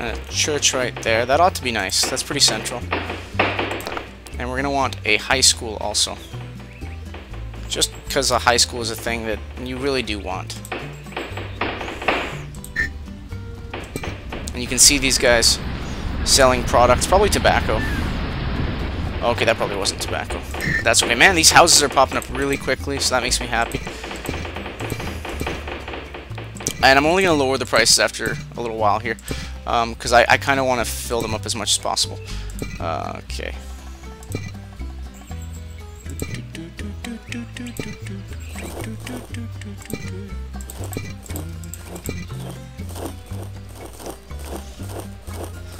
And a church right there. That ought to be nice. That's pretty central. And we're going to want a high school also. Just because a high school is a thing that you really do want. And you can see these guys selling products. Probably tobacco. Okay, that probably wasn't tobacco. But that's okay. Man, these houses are popping up really quickly, so that makes me happy. And I'm only going to lower the prices after a little while here. Because I kind of want to fill them up as much as possible. Okay.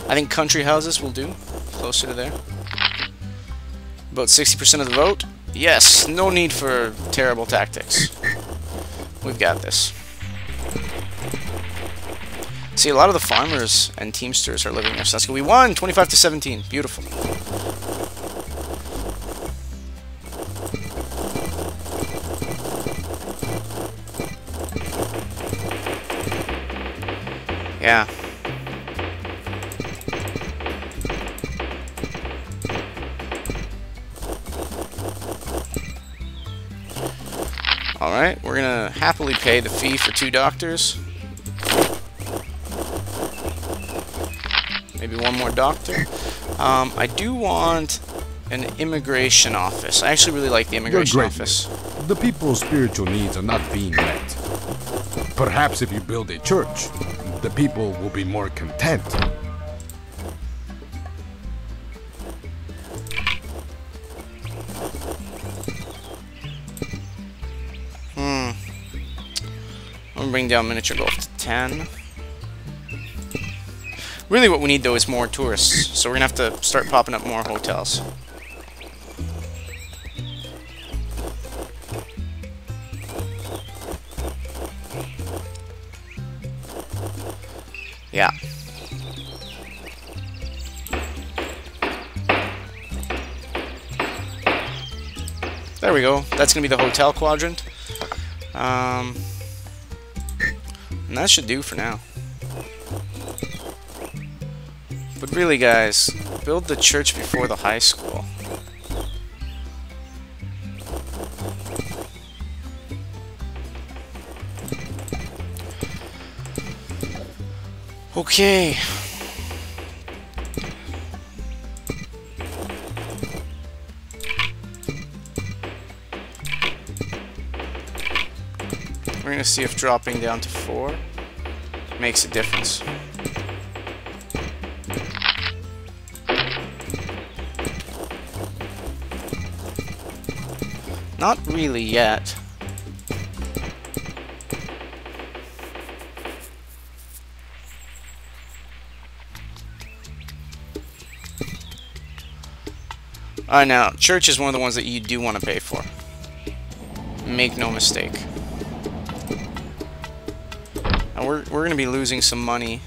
I think country houses will do. Closer to there. About 60% of the vote. Yes, no need for terrible tactics. We've got this. See, a lot of the farmers and teamsters are living there, so that's good. We won 25 to 17. Beautiful. Yeah. Alright, we're gonna happily pay the fee for 2 doctors. Maybe one more doctor. I do want an immigration office. I actually really like the immigration office. The people's spiritual needs are not being met. Perhaps if you build a church, the people will be more content. I'm gonna bring down miniature golf to 10. Really what we need though is more tourists, so we're gonna have to start popping up more hotels. Yeah. There we go. That's gonna be the hotel quadrant. And that should do for now. But really, guys, build the church before the high school. Okay. We're gonna see if dropping down to 4 makes a difference. Not really yet. Now, church is one of the ones that you do want to pay for. Make no mistake. And we're going to be losing some money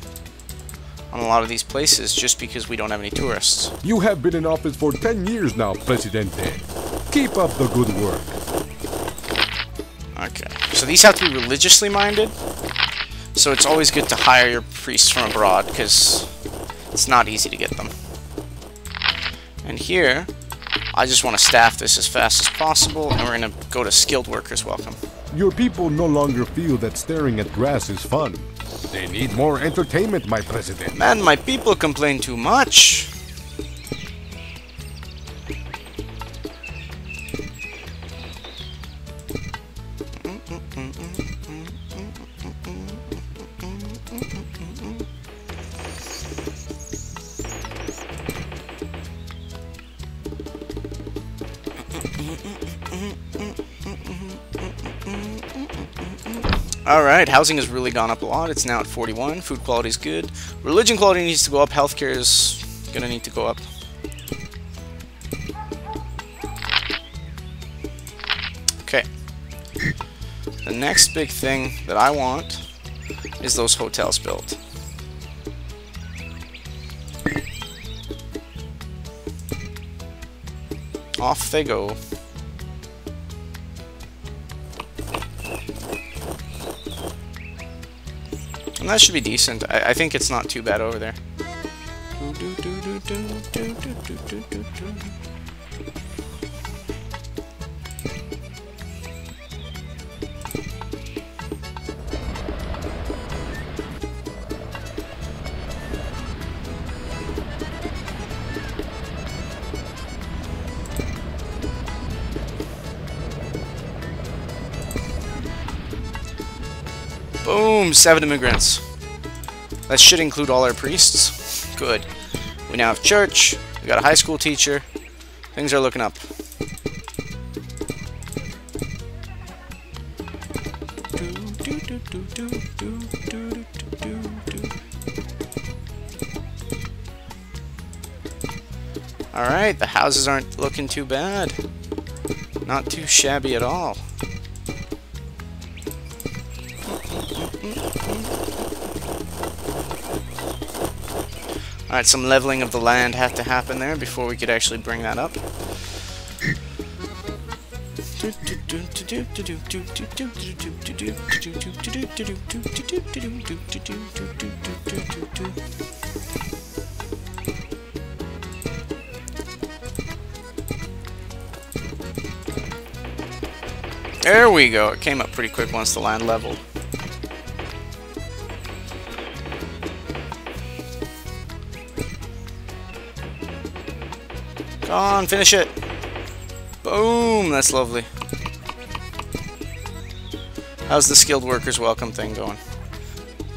on a lot of these places just because we don't have any tourists. You have been in office for 10 years now, Presidente. Keep up the good work. Okay, so these have to be religiously minded. So it's always good to hire your priests from abroad because it's not easy to get them. And here, I just want to staff this as fast as possible, and we're going to go to skilled workers welcome. Your people no longer feel that staring at grass is fun. They need more entertainment, my president. Man, my people complain too much. Alright, housing has really gone up a lot. It's now at 41. Food quality is good. Religion quality needs to go up. Healthcare is gonna need to go up. Okay. The next big thing that I want is those hotels built. Off they go. And that should be decent. I think it's not too bad over there. Boom! 7 immigrants. That should include all our priests. Good. We now have church. We got a high school teacher. Things are looking up. Alright, the houses aren't looking too bad. Not too shabby at all. Alright, some leveling of the land had to happen there before we could actually bring that up. There we go. It came up pretty quick once the land leveled. Come on, finish it. Boom, that's lovely. How's the skilled workers welcome thing going?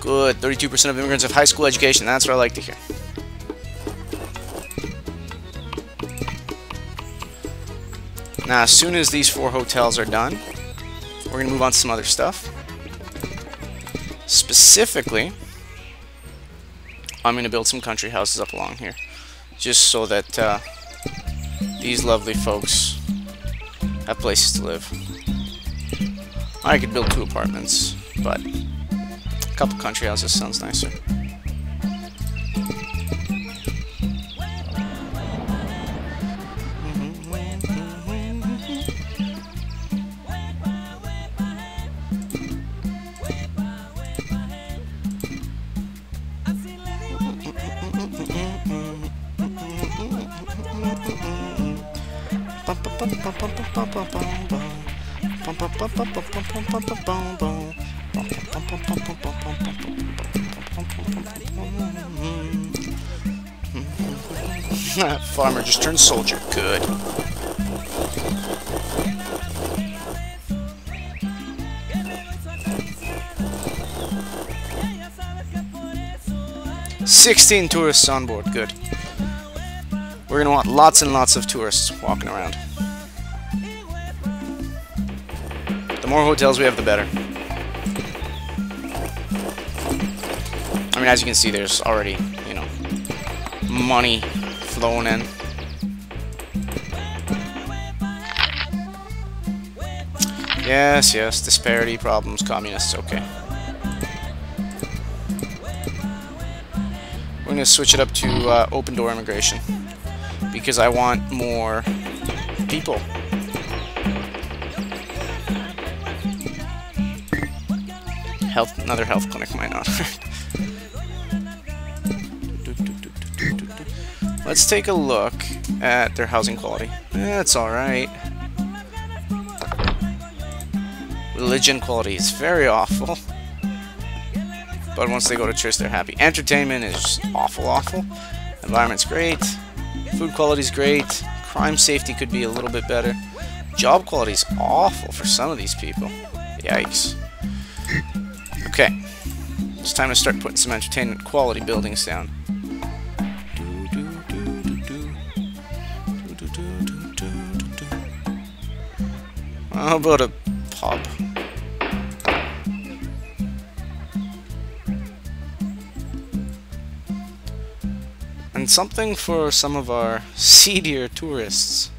Good, 32% of immigrants have high school education. That's what I like to hear. Now, as soon as these 4 hotels are done, we're going to move on to some other stuff. Specifically, I'm going to build some country houses up along here. Just so that these lovely folks have places to live. I could build 2 apartments, but a couple country houses sounds nicer. Farmer just turned soldier. Good. "16 tourists on board. Good. We're gonna want lots and lots of tourists walking around. The more hotels we have, the better. I mean, as you can see, there's already, you know, money flowing in. Yes, yes, disparity, problems, communists, okay. We're going to switch it up to open door immigration because I want more people. Another health clinic might not hurt. Let's take a look at their housing quality. It's alright. Religion quality is very awful. But once they go to church, they're happy. Entertainment is just awful, awful. Environment's great. Food quality's great. Crime safety could be a little bit better. Job quality's awful for some of these people. Yikes. Okay. It's time to start putting some entertainment quality buildings down. How about a pub? And something for some of our seedier tourists.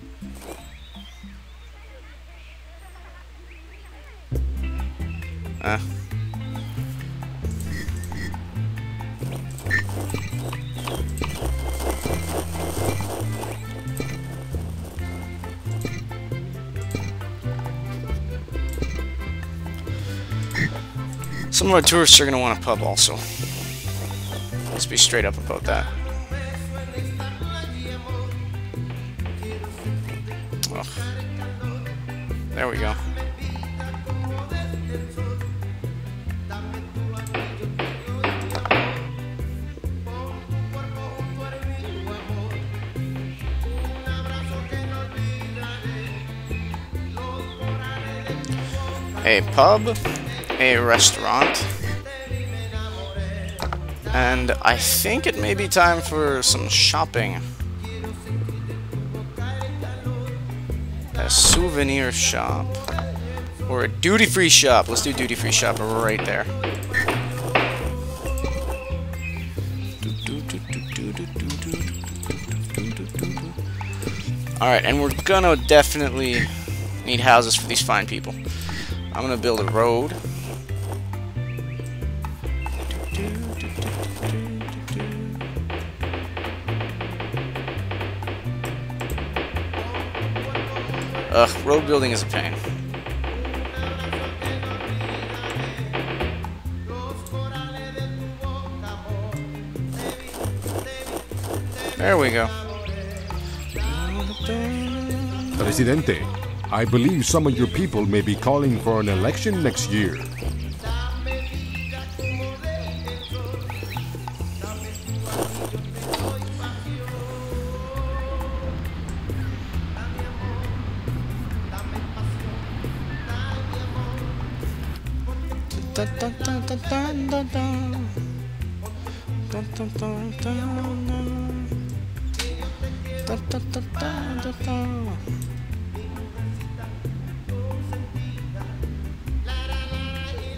Some of our tourists are going to want a pub also. Let's be straight up about that. Ugh. There we go. A pub, a restaurant, and I think it may be time for some shopping. A souvenir shop, or a duty-free shop. Let's do duty-free shop right there. Alright, and we're gonna definitely need houses for these fine people. I'm gonna build a road. Ugh, road building is a pain. There we go. Presidente, I believe some of your people may be calling for an election next year.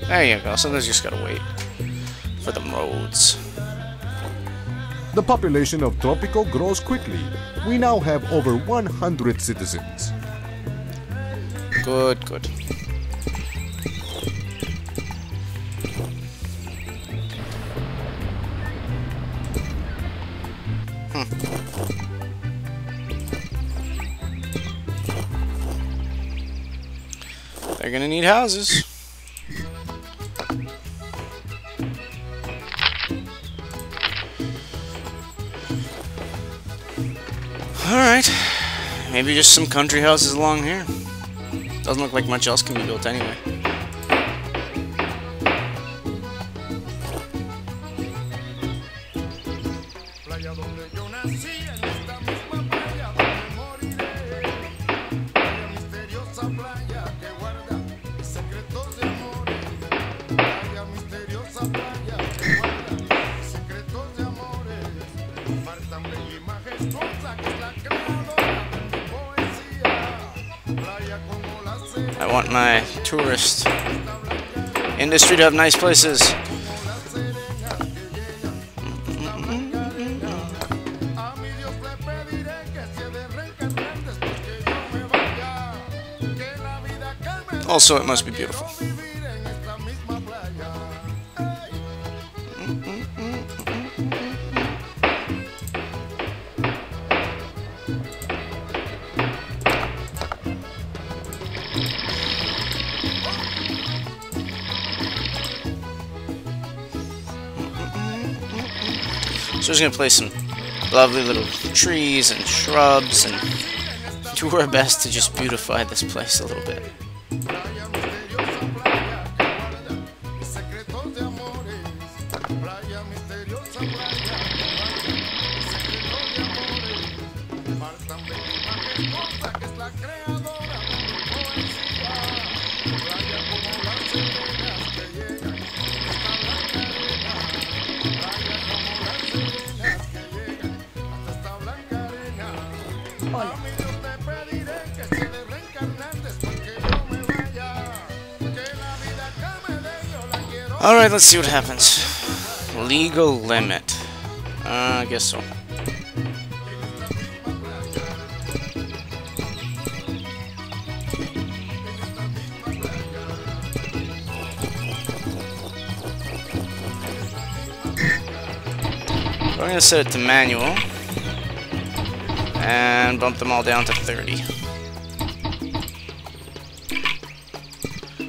There you go. Sometimes you just gotta wait for the roads. The population of Tropico grows quickly. We now have over 100 citizens. Good, good. They're gonna need houses. Alright, maybe just some country houses along here. Doesn't look like much else can be built anyway. I want my tourist industry to have nice places. Also, it must be beautiful. So we're just gonna place some lovely little trees and shrubs and do our best to just beautify this place a little bit. Alright, let's see what happens. Legal limit. I guess so. I'm going to set it to manual and bump them all down to 30.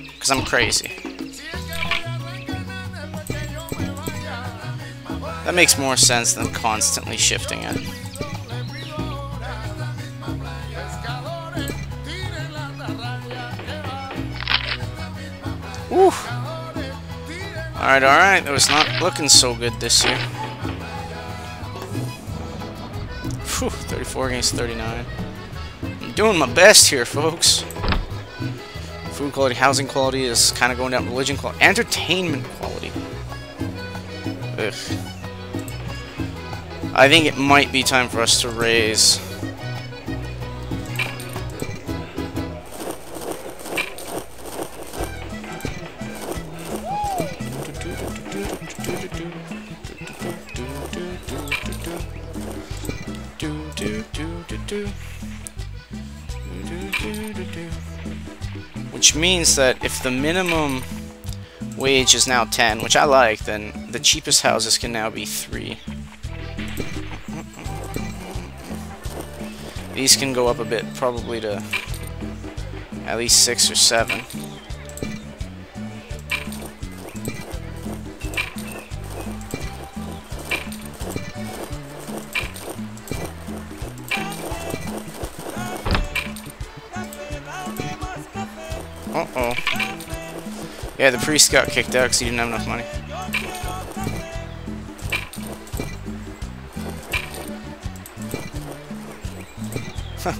Because I'm crazy. That makes more sense than constantly shifting it. Woo! Alright, alright. That was not looking so good this year. Whew, 34 against 39. I'm doing my best here, folks. Food quality, housing quality is kind of going down. Religion quality, entertainment quality. Ugh. I think it might be time for us to raise. Which means that if the minimum wage is now 10, which I like, then the cheapest houses can now be 3. These can go up a bit, probably to at least 6 or 7. Uh-oh. Yeah, the priest got kicked out because he didn't have enough money. Huh.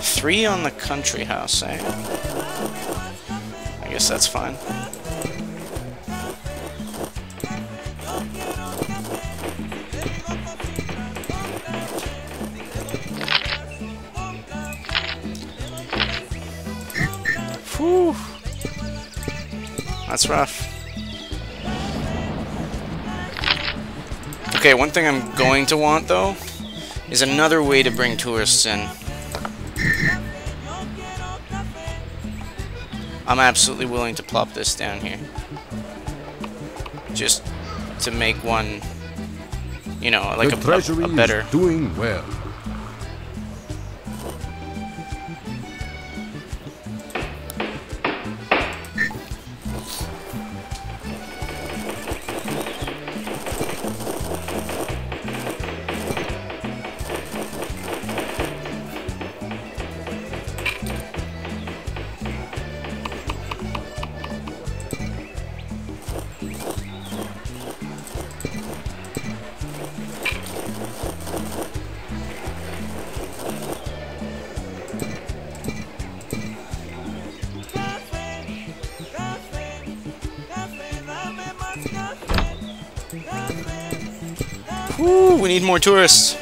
Three on the country house, eh? I guess that's fine. Whew. That's rough. Okay, one thing I'm going to want, though, is another way to bring tourists in. I'm absolutely willing to plop this down here. Just to make one, you know, like a better... is doing well. Woo, we need more tourists.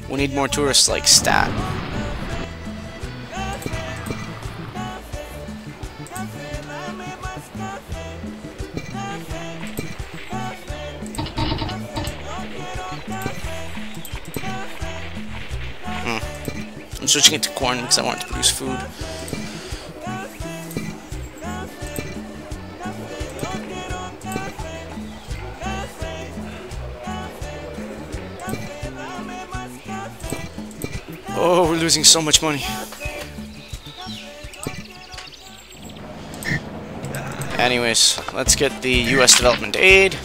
We need more tourists like stat. I'm switching it to corn because I want it to produce food. Oh, we're losing so much money. Anyways, let's get the U.S. development aid.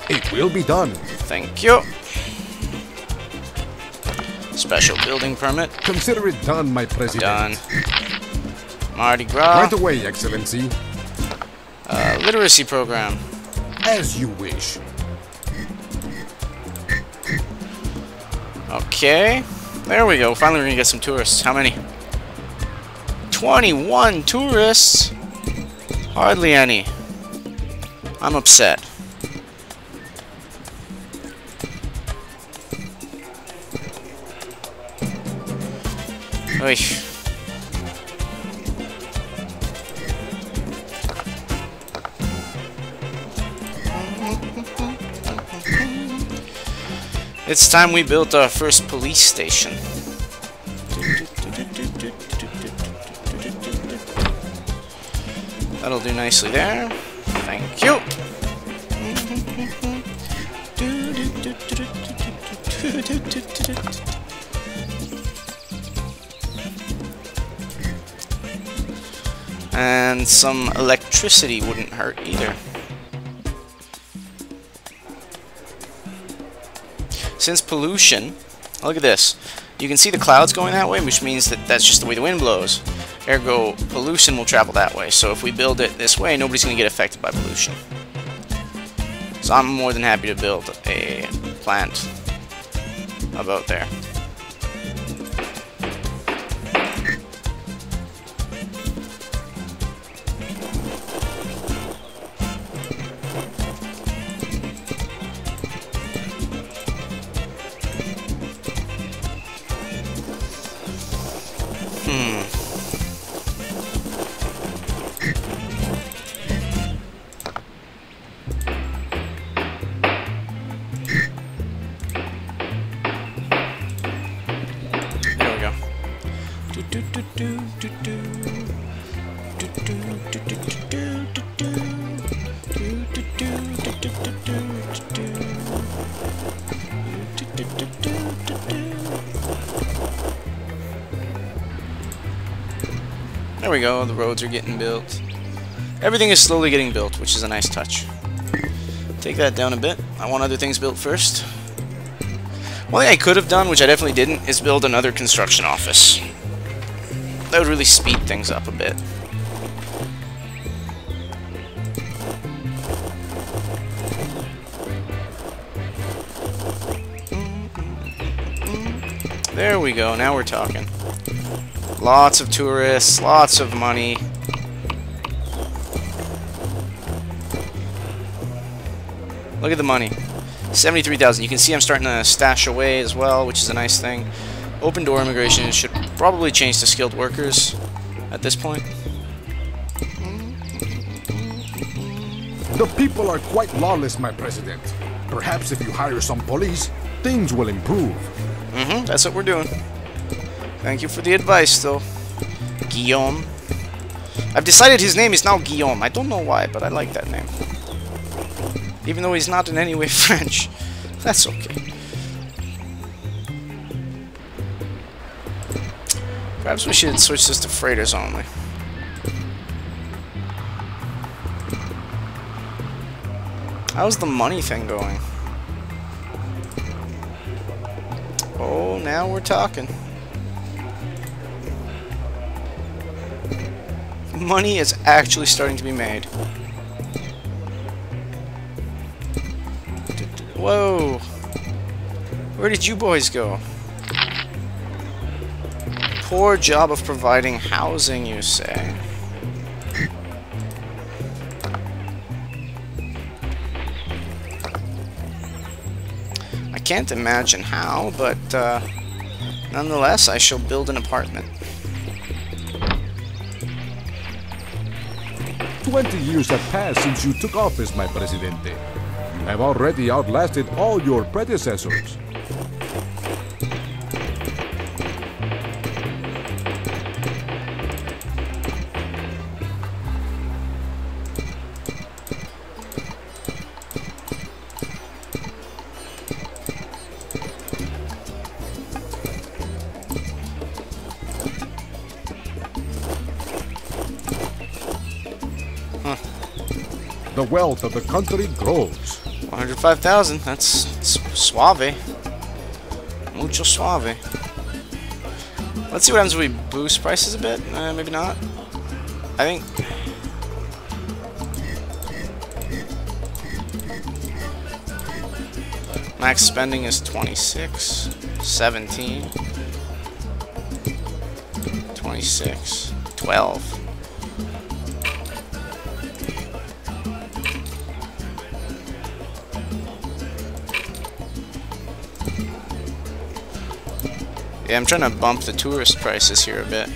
It will be done. Thank you. Special building permit. Consider it done, my president. Done. Mardi Gras. Right away, Excellency. Literacy program. As you wish. Okay. There we go. Finally, we're gonna get some tourists. How many? 21 tourists? Hardly any. I'm upset. Oy. It's time we built our first police station. That'll do nicely there. Thank you. And some electricity wouldn't hurt either. Since pollution, look at this. You can see the clouds going that way, which means that that's just the way the wind blows. Ergo, pollution will travel that way. So if we build it this way, nobody's going to get affected by pollution. So I'm more than happy to build a plant about there. There we go, the roads are getting built. Everything is slowly getting built, which is a nice touch. Take that down a bit. I want other things built first. One thing I could have done, which I definitely didn't, is build another construction office. That would really speed things up a bit. There we go, now we're talking. Lots of tourists, lots of money. Look at the money. 73,000. You can see I'm starting to stash away as well, which is a nice thing. Open door immigration should probably change to skilled workers at this point. The people are quite lawless, my president. Perhaps if you hire some police, things will improve. That's what we're doing. Thank you for the advice, though, Guillaume. I've decided his name is now Guillaume. I don't know why, but I like that name. Even though he's not in any way French. That's okay. Perhaps we should switch this to freighters only. How's the money thing going? Oh, now we're talking. Money is actually starting to be made. Whoa! Where did you boys go? Poor job of providing housing, you say? I can't imagine how, but nonetheless, I shall build an apartment. 20 years have passed since you took office, my presidente. You have already outlasted all your predecessors. The wealth of the country grows. 105,000. That's suave. Mucho suave. Let's see what happens if we boost prices a bit. Maybe not. I think. Max spending is 26, 17, 26, 12. Yeah, I'm trying to bump the tourist prices here a bit.